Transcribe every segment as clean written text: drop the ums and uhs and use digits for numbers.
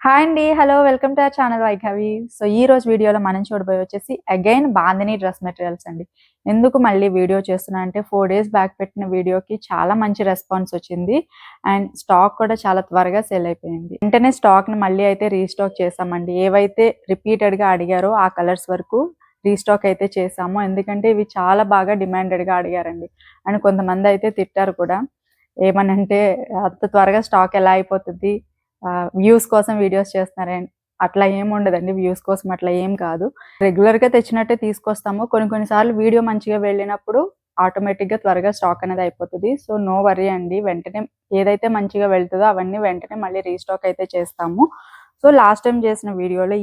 Hi అండి. Hello. Welcome to our channel వైఘవి. So, ఈ రోజు వీడియోలో మనం చూడబోయేది వచ్చేసి అగైన్ బాందిని డ్రెస్ మెటీరియల్స్ అండి. ఎందుకు మళ్ళీ వీడియో చేస్తున్నా అంటే 4 డేస్ బ్యాక్ పెట్టిన వీడియోకి చాలా మంచి రెస్పాన్స్ వచ్చింది. అండ్ స్టాక్ కూడా చాలా త్వరగా సేల్ అయిపోయింది. వెంటనే స్టాక్‌ని మళ్ళీ అయితే రీస్టాక్ చేశామండి. ఏవైతే రిపీటెడ్‌గా అడిగారో ఆ కలర్స్ వరకు రీస్టాక్ అయితే చేశాము. ఎందుకంటే ఇవి చాలా బాగా డిమాండెడ్‌గా అడిగారండి. అండ్ కొంతమంది అయితే తిట్టారు కూడా. ఏమనంటే అంత త్వరగా స్టాక్ ఎలా అయిపోతది? వ్యూస్ కోసం వీడియోస్ చేస్తున్నారని అట్లా ఏమి ఉండదండి. వ్యూస్ కోసం అట్లా ఏం కాదు. రెగ్యులర్‌గా తెచ్చినట్టే తీసుకొస్తాము. కొన్ని సార్లు వీడియో మంచిగా వెళ్ళినప్పుడు ఆటోమేటిక్‌గా త్వరగా స్టాక్ అనేది అయిపోతది. సో, నో వర్రీ అండి. వెంటనే ఏదైతే మంచిగా వెళ్తదో అవన్నీ వెంటనే మళ్ళీ రీస్టాక్ అయితే చేస్తాము. సో, లాస్ట్ టైమ్ చేసిన వీడియోలో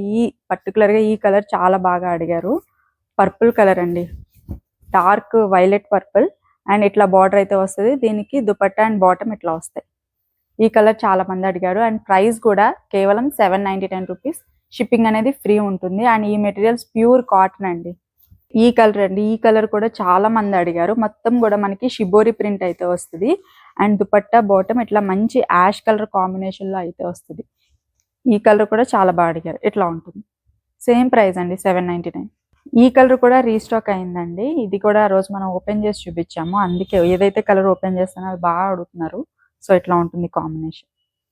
పర్టిక్యులర్‌గా ఈ కలర్ చాలా బాగా అడిగారు. పర్పుల్ కలర్ అండి. డార్క్ వైలెట్ పర్పుల్ అండ్ ఇట్లా బార్డర్ అయితే వస్తది. దీనికి దుపట్టా అండ్ బాటమ్ ఇట్లా వస్తాయి. ఈ కలర్ చాలా మంది అడిగారు. అండ్ ప్రైస్ కూడా కేవలం 799 రూపీస్. షిప్పింగ్ అనేది ఫ్రీ ఉంటుంది. అండ్ ఈ మెటీరియల్స్ ప్యూర్ కాటన్ అండి. ఈ కలర్ అండి. ఈ కలర్ కూడా చాలా మంది అడిగారు. మొత్తం కూడా మనకి షిబోరి ప్రింట్ అయితే వస్తది. అండ్ దుపట్టా బాటమ్ ఇట్లా మంచి యాష్ కలర్ కాంబినేషన్ లో అయితే వస్తది. ఈ కలర్ కూడా చాలా బాగా అడిగారు. ఇట్లా ఉంటుంది. సేమ్ ప్రైస్ అండి 799. ఈ కలర్ కూడా రీస్టాక్ అయిందండి. ఇది కూడా ఆ రోజు మనం ఓపెన్ చేసి చూపించాము. అందుకే ఏదైతే కలర్ ఓపెన్ చేస్తానో అది బాగా అడుగుతున్నారు. సో, ఇట్లా ఉంటుంది కాంబినేషన్.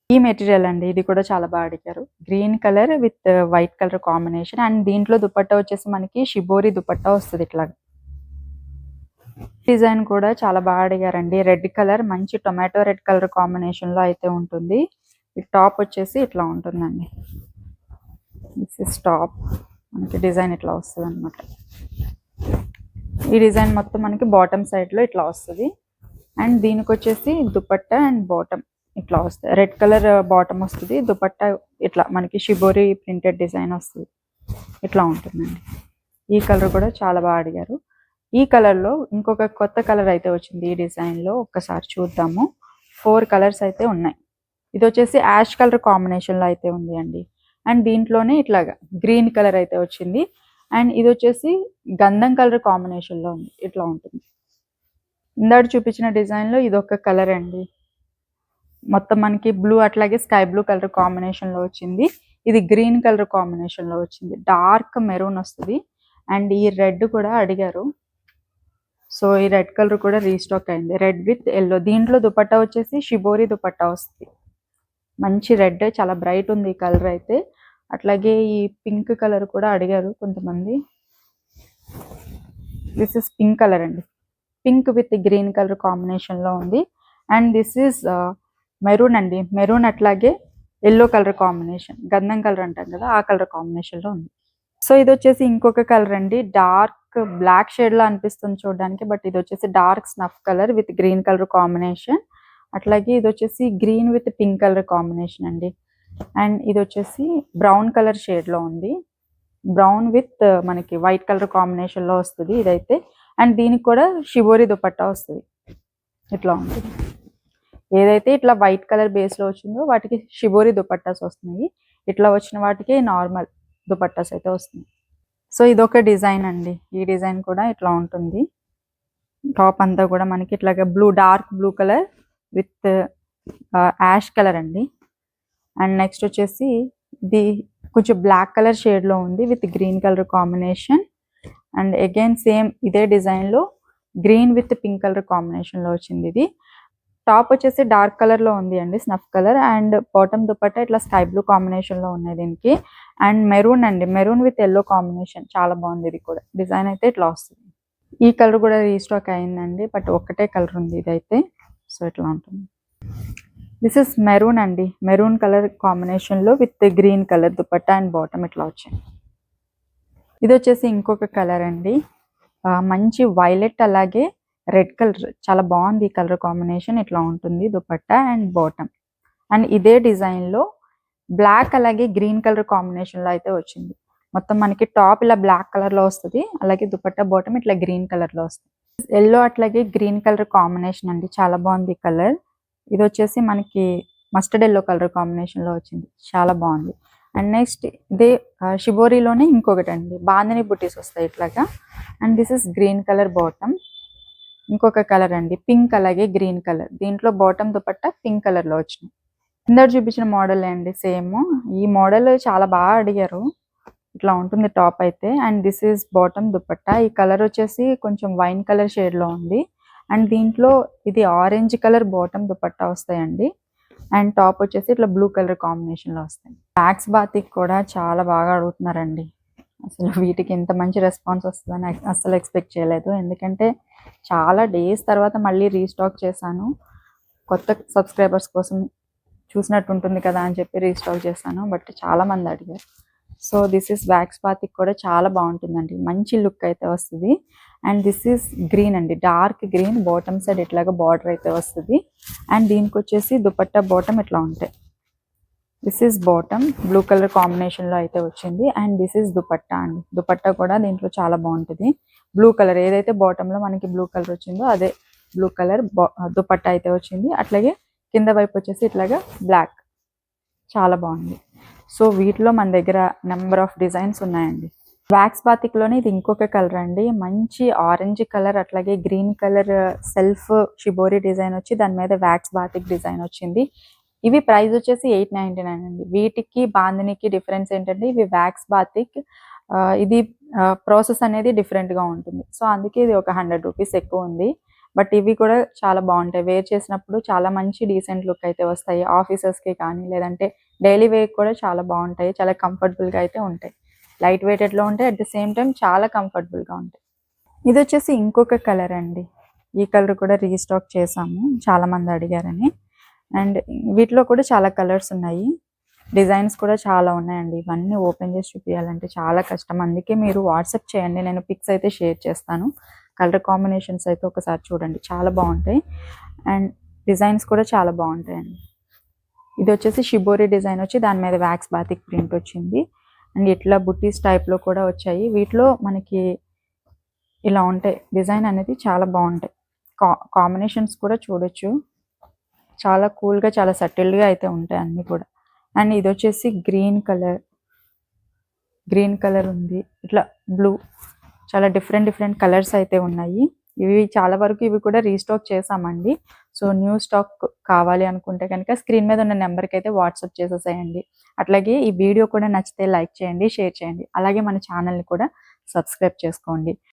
ఈ మెటీరియల్ అండి. ఇది కూడా చాలా బాగా అడిగారు. Green colour with white colour combination and దీంట్లో దుపట్టా వచ్చేసి మనకి షిబోరి దుపట్టా వస్తది ఇట్లాగా. డిజైన్ కూడా చాలా బాగా అడిగారండి. రెడ్ కలర్ మంచి టొమాటో రెడ్ కలర్ కాంబినేషన్ లో అయితే ఉంటుంది. ఈ టాప్ వచ్చేసి ఇట్లా ఉంటుందండి. This is top. మనకి డిజైన్ ఇట్లా వస్తుంది అనమాట. ఈ డిజైన్ మొత్తం మనకి బాటమ్ సైడ్ లో ఇట్లా వస్తుంది. అండ్ దీనికి వచ్చేసి దుపట్టా అండ్ బాటమ్ ఇట్లా వస్తాయి. రెడ్ కలర్ బాటమ్ వస్తుంది. దుపట్టా ఇట్లా మనకి షిబోరి ప్రింటెడ్ డిజైన్ వస్తుంది. ఇట్లా ఉంటుందండి. ఈ కలర్ కూడా చాలా బాగా అడిగారు. ఈ కలర్లో ఇంకొక కొత్త కలర్ అయితే వచ్చింది. ఈ డిజైన్లో ఒక్కసారి చూద్దాము. 4 కలర్స్ అయితే ఉన్నాయి. ఇది వచ్చేసి యాష్ కలర్ కాంబినేషన్లో అయితే ఉంది అండి. అండ్ దీంట్లోనే ఇట్లాగా గ్రీన్ కలర్ అయితే వచ్చింది. అండ్ ఇది వచ్చేసి గంధం కలర్ కాంబినేషన్లో ఉంది. ఇట్లా ఉంటుంది. ఇందాక చూపించిన డిజైన్లో ఇది ఒక కలర్ అండి. మొత్తం మనకి బ్లూ అట్లాగే స్కై బ్లూ కలర్ కాంబినేషన్లో వచ్చింది. ఇది గ్రీన్ కలర్ కాంబినేషన్లో వచ్చింది. డార్క్ మెరూన్ వస్తుంది. అండ్ ఈ రెడ్ కూడా అడిగారు. సో, ఈ రెడ్ కలర్ కూడా రీస్టాక్ అయింది. Red with yellow. దీంట్లో దుపట్టా వచ్చేసి షిబోరి దుపట్టా వస్తుంది. మంచి రెడ్ చాలా బ్రైట్ ఉంది ఈ కలర్ అయితే. అట్లాగే ఈ పింక్ కలర్ కూడా అడిగారు కొంతమంది. దిస్ ఇస్ పింక్ కలర్ అండి. పింక్ విత్ గ్రీన్ కలర్ కాంబినేషన్లో ఉంది. అండ్ దిస్ ఈస్ మెరూన్ అండి. మెరూన్ అట్లాగే ఎల్లో కలర్ కాంబినేషన్. గంధం కలర్ అంటాం కదా ఆ కలర్ కాంబినేషన్లో ఉంది. సో, ఇది వచ్చేసి ఇంకొక కలర్ అండి. డార్క్ బ్లాక్ షేడ్లో అనిపిస్తుంది చూడడానికి. బట్ ఇది వచ్చేసి dark snuff colour with green colour combination. అట్లాగే ఇది వచ్చేసి green with pink colour combination అండి. అండ్ ఇది వచ్చేసి బ్రౌన్ కలర్ షేడ్లో ఉంది. బ్రౌన్ విత్ మనకి వైట్ కలర్ కాంబినేషన్లో వస్తుంది ఇదైతే. అండ్ దీనికి కూడా షిబోరి దుపట్టా వస్తుంది. ఇట్లా ఉంటుంది. ఏదైతే ఇట్లా వైట్ కలర్ బేస్లో వచ్చిందో వాటికి షిబోరి దుపట్టాస్ వస్తున్నాయి. ఇట్లా వచ్చిన వాటికి నార్మల్ దుపట్టాస్ అయితే వస్తున్నాయి. సో, ఇదొక డిజైన్ అండి. ఈ డిజైన్ కూడా ఇట్లా ఉంటుంది. టాప్ అంతా కూడా మనకి ఇట్లాగా dark blue colour with ash colour అండి. అండ్ నెక్స్ట్ వచ్చేసి ఇది కొంచెం బ్లాక్ కలర్ షేడ్లో ఉంది with green colour combination. And again same ఇదే డిజైన్లో గ్రీన్ విత్ పింక్ కలర్ కాంబినేషన్లో వచ్చింది ఇది. టాప్ వచ్చేసి డార్క్ కలర్లో ఉంది అండి. Snuff colour. And bottom dupatta ఇట్లా స్కై బ్లూ కాంబినేషన్లో ఉన్నాయి దీనికి. అండ్ మెరూన్ అండి. Maroon with yellow combination. చాలా బాగుంది ఇది కూడా. డిజైన్ అయితే ఇట్లా వస్తుంది. ఈ కలర్ కూడా రీస్టాక్ అయిందండి. బట్ ఒక్కటే కలర్ ఉంది ఇదైతే. సో, ఇట్లా ఉంటుంది. దిస్ ఇస్ మెరూన్ అండి. మెరూన్ కలర్ కాంబినేషన్లో with green colour dupatta and bottom ఇట్లా వచ్చింది. ఇది వచ్చేసి ఇంకొక కలర్ అండి. మంచి వైలెట్ అలాగే రెడ్ కలర్. చాలా బాగుంది ఈ కలర్ కాంబినేషన్. ఇట్లా ఉంటుంది దుపట్టా అండ్ బాటమ్. అండ్ ఇదే డిజైన్లో బ్లాక్ అలాగే గ్రీన్ కలర్ కాంబినేషన్లో అయితే వచ్చింది. మొత్తం మనకి టాప్ ఇలా బ్లాక్ కలర్లో వస్తుంది. అలాగే దుపట్టా బాటమ్ ఇట్లా గ్రీన్ కలర్లో వస్తుంది. ఎల్లో అట్లాగే గ్రీన్ కలర్ కాంబినేషన్ అండి. చాలా బాగుంది ఈ కలర్. ఇది వచ్చేసి మనకి మస్టర్డ్ ఎల్లో కలర్ కాంబినేషన్లో వచ్చింది. చాలా బాగుంది. అండ్ నెక్స్ట్ ఇదే షిబోరిలోనే ఇంకొకటి అండి. బాందిని బుటీస్ వస్తాయి ఇట్లాగా. And this is green colour bottom. ఇంకొక కలర్ అండి. పింక్ అలాగే గ్రీన్ కలర్. దీంట్లో బాటమ్ దుపట్టా పింక్ కలర్లో వచ్చింది. ఇందాక చూపించిన మోడల్ అండి సేమ్. ఈ మోడల్ చాలా బాగా అడిగారు. ఇట్లా ఉంటుంది టాప్ అయితే. And this is bottom dupatta. ఈ కలర్ వచ్చేసి కొంచెం వైన్ కలర్ షేడ్లో ఉంది. అండ్ దీంట్లో ఇది ఆరెంజ్ కలర్ బాటమ్ దుపట్టా వస్తాయండి. అండ్ టాప్ వచ్చేసి ఇట్లా బ్లూ కలర్ కాంబినేషన్లో వస్తాయి. బ్యాగ్స్ బాతిక్ కూడా చాలా బాగా అడుగుతున్నారండి. అసలు వీటికి ఇంత మంచి రెస్పాన్స్ వస్తుందని అస్సలు ఎక్స్పెక్ట్ చేయలేదు. ఎందుకంటే చాలా డేస్ తర్వాత మళ్ళీ రీస్టాక్ చేశాను. కొత్త సబ్స్క్రైబర్స్ కోసం చూసినట్టు ఉంటుంది కదా అని చెప్పి రీస్టాక్ చేశాను. బట్ చాలా మంది అడిగారు. So this is wax batik కూడా చాలా బాగుంటుందండి. మంచి లుక్ అయితే వస్తుంది. అండ్ దిస్ ఈస్ గ్రీన్ అండి, డార్క్ గ్రీన్. బాటమ్ సైడ్ ఇట్లాగా బార్డర్ అయితే వస్తుంది. అండ్ దీనికి వచ్చేసి దుపట్టా బాటమ్ ఇట్లా ఉంటాయి. This is bottom blue colour కాంబినేషన్లో అయితే వచ్చింది. అండ్ దిస్ ఈస్ దుపట్టా అండి. దుపట్టా కూడా దీంట్లో చాలా బాగుంటుంది. బ్లూ కలర్ ఏదైతే బాటంలో మనకి బ్లూ కలర్ వచ్చిందో అదే బ్లూ కలర్ దుపట్టా అయితే వచ్చింది. అట్లాగే కింద వైపు వచ్చేసి ఇట్లాగా బ్లాక్. చాలా బాగుంది. సో వీటిలో మన దగ్గర నెంబర్ ఆఫ్ డిజైన్స్ ఉన్నాయండి. వ్యాక్స్ బాతిక్లోనే ఇది ఇంకొక కలర్ అండి. మంచి ఆరెంజ్ కలర్ అట్లాగే green colour self shibori design వచ్చి దాని మీద వ్యాక్స్ బాతిక్ డిజైన్ వచ్చింది. ఇవి ప్రైస్ వచ్చేసి 899 అండి. వీటికి బాందినికి డిఫరెన్స్ ఏంటంటే ఇవి వ్యాక్స్ బాతిక్, ఇది ప్రాసెస్ అనేది డిఫరెంట్గా ఉంటుంది. సో అందుకే ఇది ఒక 100 రూపీస్ ఎక్కువ ఉంది. బట్ ఇవి కూడా చాలా బాగుంటాయి. వేర్ చేసినప్పుడు చాలా మంచి డీసెంట్ లుక్ అయితే వస్తాయి. ఆఫీసర్స్కి కానీ లేదంటే డైలీ వేర్ కూడా చాలా బాగుంటాయి. చాలా కంఫర్టబుల్గా అయితే ఉంటాయి. లైట్ వెయిటెడ్లో ఉంటాయి. అట్ ద సేమ్ టైం చాలా కంఫర్టబుల్గా ఉంటాయి. ఇది వచ్చేసి ఇంకొక కలర్ అండి. ఈ కలర్ కూడా రీస్టాక్ చేసాము, చాలామంది అడిగారని. అండ్ వీటిలో కూడా చాలా కలర్స్ ఉన్నాయి. డిజైన్స్ కూడా చాలా ఉన్నాయండి. ఇవన్నీ ఓపెన్ చేసి చూపించాలంటే చాలా కష్టం. అందుకే మీరు వాట్సాప్ చేయండి, నేను పిక్స్ అయితే షేర్ చేస్తాను. కలర్ కాంబినేషన్స్ అయితే ఒకసారి చూడండి, చాలా బాగుంటాయి. అండ్ డిజైన్స్ కూడా చాలా బాగుంటాయండి. ఇది వచ్చేసి షిబోరి డిజైన్ వచ్చి దాని మీద వ్యాక్స్ బాతిక్ ప్రింట్ వచ్చింది. అండ్ ఇట్లా బుట్టీస్ టైప్లో కూడా వచ్చాయి. వీటిలో మనకి ఇలా ఉంటాయి. డిజైన్ అనేది చాలా బాగుంటాయి. కాంబినేషన్స్ కూడా చూడొచ్చు. చాలా కూల్గా చాలా సటిల్గా అయితే ఉంటాయి అన్నీ కూడా. అండ్ ఇది వచ్చేసి గ్రీన్ కలర్ ఉంది, ఇట్లా బ్లూ. చాలా డిఫరెంట్ కలర్స్ అయితే ఉన్నాయి. ఇవి చాలా వరకు ఇవి కూడా రీస్టాక్ చేసామండి. సో న్యూ స్టాక్ కావాలి అనుకుంటే కనుక స్క్రీన్ మీద ఉన్న నెంబర్కి అయితే వాట్సాప్ చేసేసేయండి. అట్లాగే ఈ వీడియో కూడా నచ్చితే లైక్ చేయండి, షేర్ చేయండి. అలాగే మన ఛానల్ని కూడా సబ్స్క్రైబ్ చేసుకోండి.